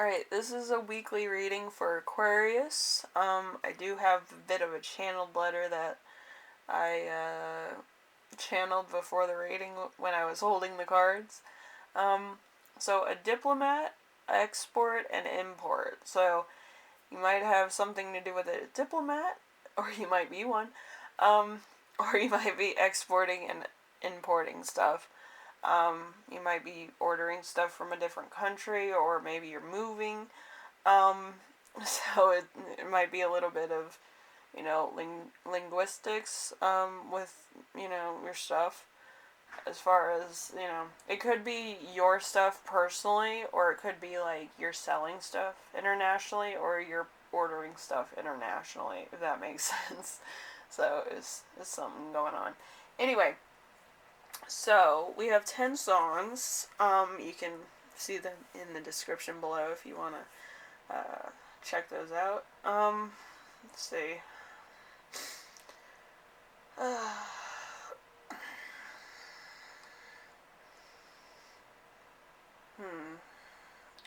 Alright, this is a weekly reading for Aquarius. I do have a bit of a channeled letter that I channeled before the reading when I was holding the cards. So a diplomat, export, and import. So you might have something to do with a diplomat, or you might be one, or you might be exporting and importing stuff. You might be ordering stuff from a different country, or maybe you're moving. So it might be a little bit of, linguistics, with, your stuff. As far as, it could be your stuff personally, or it could be like you're selling stuff internationally, or you're ordering stuff internationally, if that makes sense. So it's something going on. Anyway, so we have 10 songs. You can see them in the description below if you want to check those out. Let's see.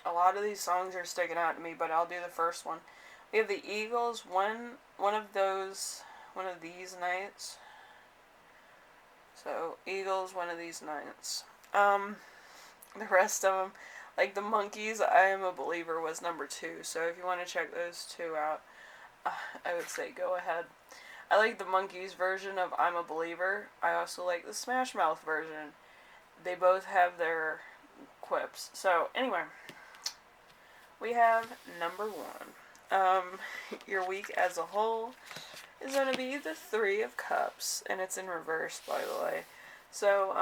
A lot of these songs are sticking out to me, but I'll do the first one. We have the Eagles, one of these nights. So, Eagles, one of these nights. The rest of them, like the Monkees-I'm a Believer was number 2. So if you want to check those two out, I would say go ahead. I like the Monkees version of I'm a Believer. I also like the Smash Mouth version. They both have their quips. So anyway, we have number 1. Your week as a whole is going to be the 3 of Cups, and it's in reverse, by the way. So,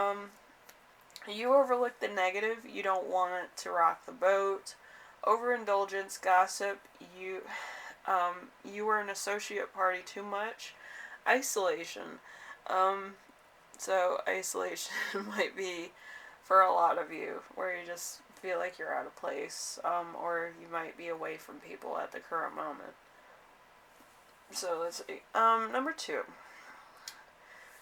you overlook the negative. You don't want to rock the boat. Overindulgence, gossip. You were an associate party too much. Isolation. So isolation might be for a lot of you, where you just feel like you're out of place, or you might be away from people at the current moment. So let's see. Number 2.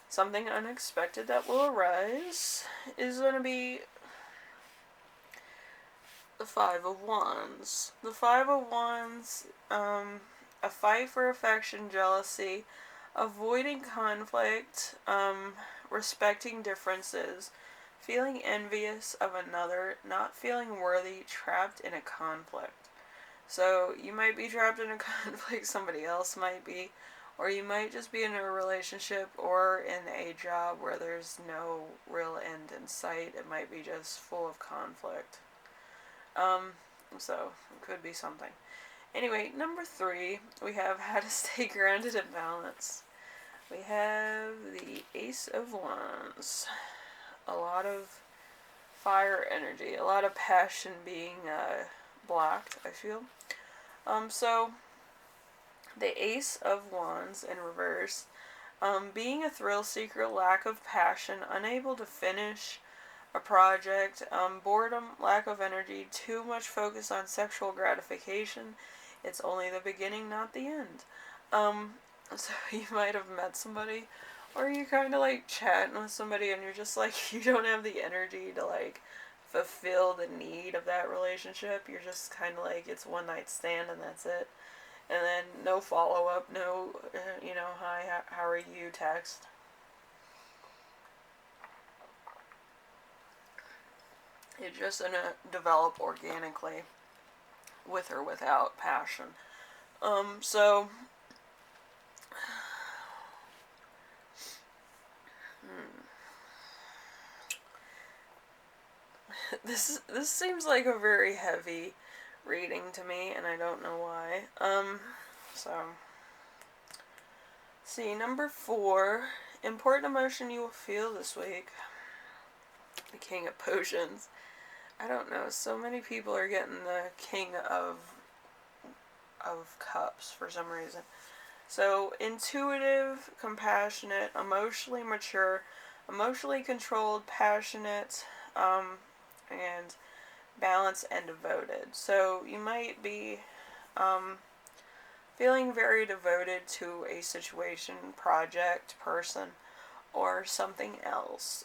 Something unexpected that will arise is going to be the 5 of Wands. The 5 of Wands, a fight for affection, jealousy, avoiding conflict, respecting differences, feeling envious of another, not feeling worthy, trapped in a conflict. So you might be trapped in a conflict, somebody else might be, or you might just be in a relationship or in a job where there's no real end in sight. It might be just full of conflict. So it could be something. Anyway, number 3, we have how to stay grounded and balanced. We have the Ace of Wands. A lot of fire energy, a lot of passion being blocked, I feel. So the Ace of Wands in reverse, being a thrill seeker, lack of passion, unable to finish a project, boredom, lack of energy, too much focus on sexual gratification. It's only the beginning, not the end. So you might have met somebody, or you're kind of like chatting with somebody and you're just like, you don't have the energy to like fulfill the need of that relationship. You're just kind of like, it's one night stand and that's it. And then no follow up, no, hi, how are you text. It's just gonna develop organically, with or without passion. So this seems like a very heavy reading to me, and I don't know why. So see, number 4, important emotion you will feel this week. The King of Potions. I don't know, so many people are getting the King of Cups for some reason. So, intuitive, compassionate, emotionally mature, emotionally controlled, passionate, and balanced and devoted. So, you might be feeling very devoted to a situation, project, person, or something else.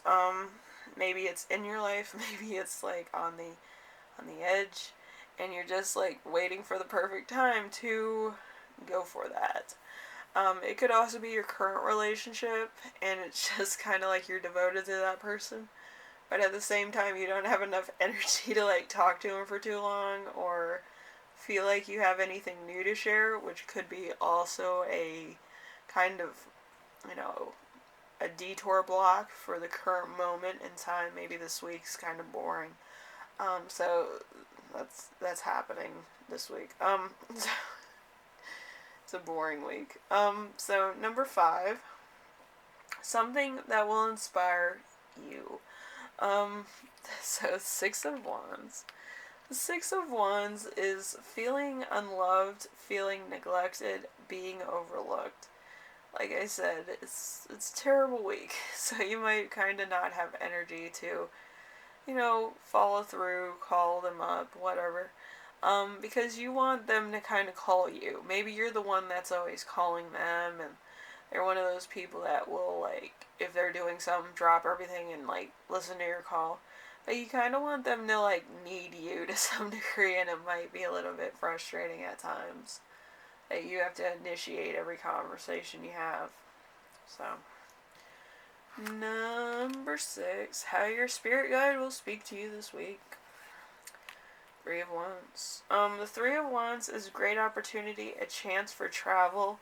Maybe it's in your life, maybe it's like on the edge, and you're just like waiting for the perfect time to go for that. It could also be your current relationship, and it's just kind of like you're devoted to that person, but at the same time you don't have enough energy to like talk to him for too long, or feel like you have anything new to share, which could be also a kind of, you know, a detour block for the current moment in time. Maybe this week's kind of boring. So that's happening this week. So it's a boring week. So number 5, something that will inspire you. So 6 of Wands. The 6 of Wands is feeling unloved, feeling neglected, being overlooked. Like I said, it's a terrible week, so you might kind of not have energy to, you know, follow through, call them up, whatever. Because you want them to kind of call you. Maybe you're the one that's always calling them, and they're one of those people that will, like, if they're doing something, drop everything and, like, listen to your call. But you kind of want them to, like, need you to some degree, and it might be a little bit frustrating at times that you have to initiate every conversation you have. So, number 6, how your spirit guide will speak to you this week. 3 of Wands. The 3 of Wands is a great opportunity, a chance for travel,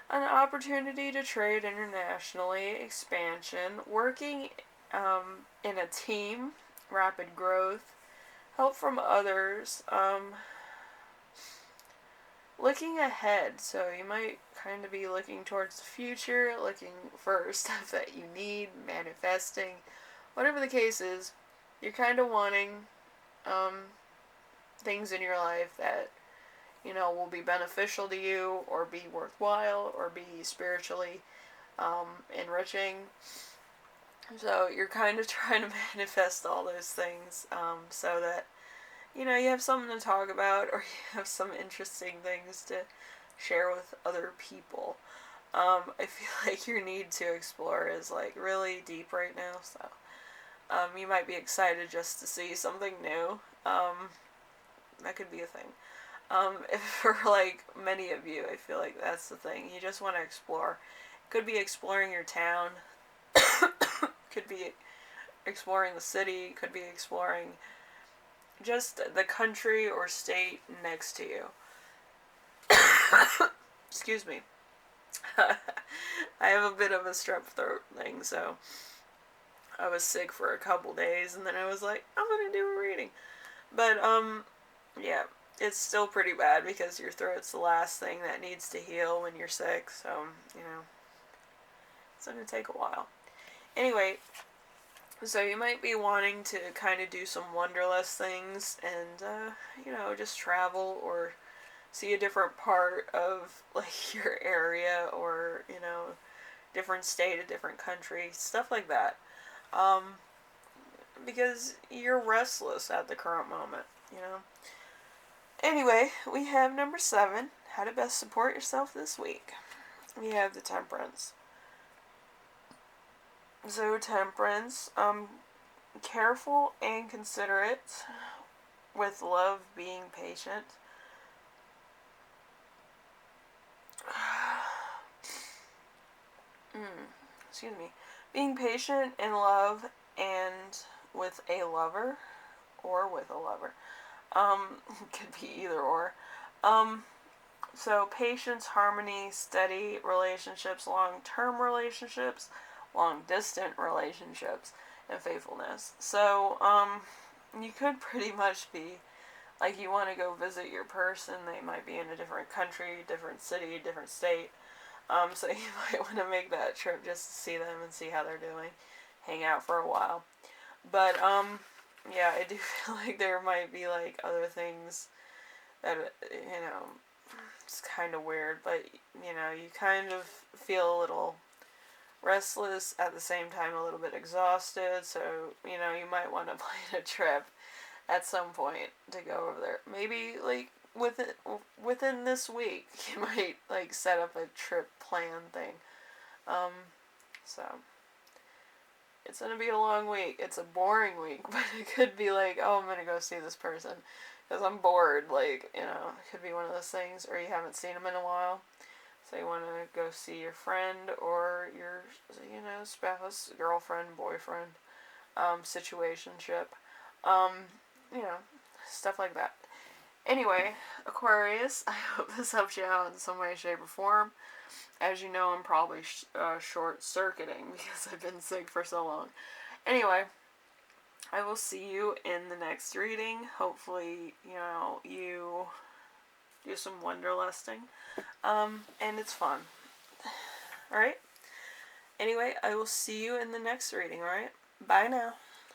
an opportunity to trade internationally, expansion, working in a team, rapid growth, help from others, looking ahead. So you might kind of be looking towards the future, looking for stuff that you need, manifesting, whatever the case is. You're kind of wanting things in your life that, you know, will be beneficial to you, or be worthwhile, or be spiritually enriching. So you're kind of trying to manifest all those things, so that, you know, you have something to talk about, or you have some interesting things to share with other people. I feel like your need to explore is, like, really deep right now, so you might be excited just to see something new. That could be a thing. If for, like, many of you, I feel like that's the thing. You just want to explore. Could be exploring your town. Could be exploring the city. Could be exploring just the country or state next to you. Excuse me. I have a bit of a strep throat thing, so I was sick for a couple days, and then I was like, I'm gonna do a reading. But, yeah, it's still pretty bad because your throat's the last thing that needs to heal when you're sick, so, you know, it's gonna take a while. Anyway, so you might be wanting to kind of do some wanderlust things and, you know, just travel or see a different part of, like, your area, or, you know, different state, a different country, stuff like that. Because you're restless at the current moment, you know. Anyway, we have number 7, how to best support yourself this week. We have the Temperance. So Temperance, careful and considerate, with love, being patient. Excuse me. Being patient in love and with a lover, or with a lover. Could be either or. So patience, harmony, steady relationships, long-term relationships, long-distant relationships, and faithfulness. So, you could pretty much be, like, you want to go visit your person. They might be in a different country, different city, different state. So you might want to make that trip just to see them and see how they're doing. Hang out for a while. But, yeah, I do feel like there might be, like, other things that, you know, it's kind of weird, but, you know, you kind of feel a little restless, at the same time a little bit exhausted, so, you know, you might want to plan a trip at some point to go over there. Maybe, like, within this week, you might, like, set up a trip plan thing. So, it's gonna be a long week. It's a boring week, but it could be like, oh, I'm gonna go see this person. Because I'm bored, like, you know, it could be one of those things, or you haven't seen them in a while. So you want to go see your friend or your, you know, spouse, girlfriend, boyfriend, situationship, um, you know, stuff like that. Anyway, Aquarius, I hope this helps you out in some way, shape, or form. As you know, I'm probably short-circuiting because I've been sick for so long. Anyway, I will see you in the next reading. Hopefully, you know, you do some wanderlusting. And it's fun. Alright? Anyway, I will see you in the next reading, alright? Bye now.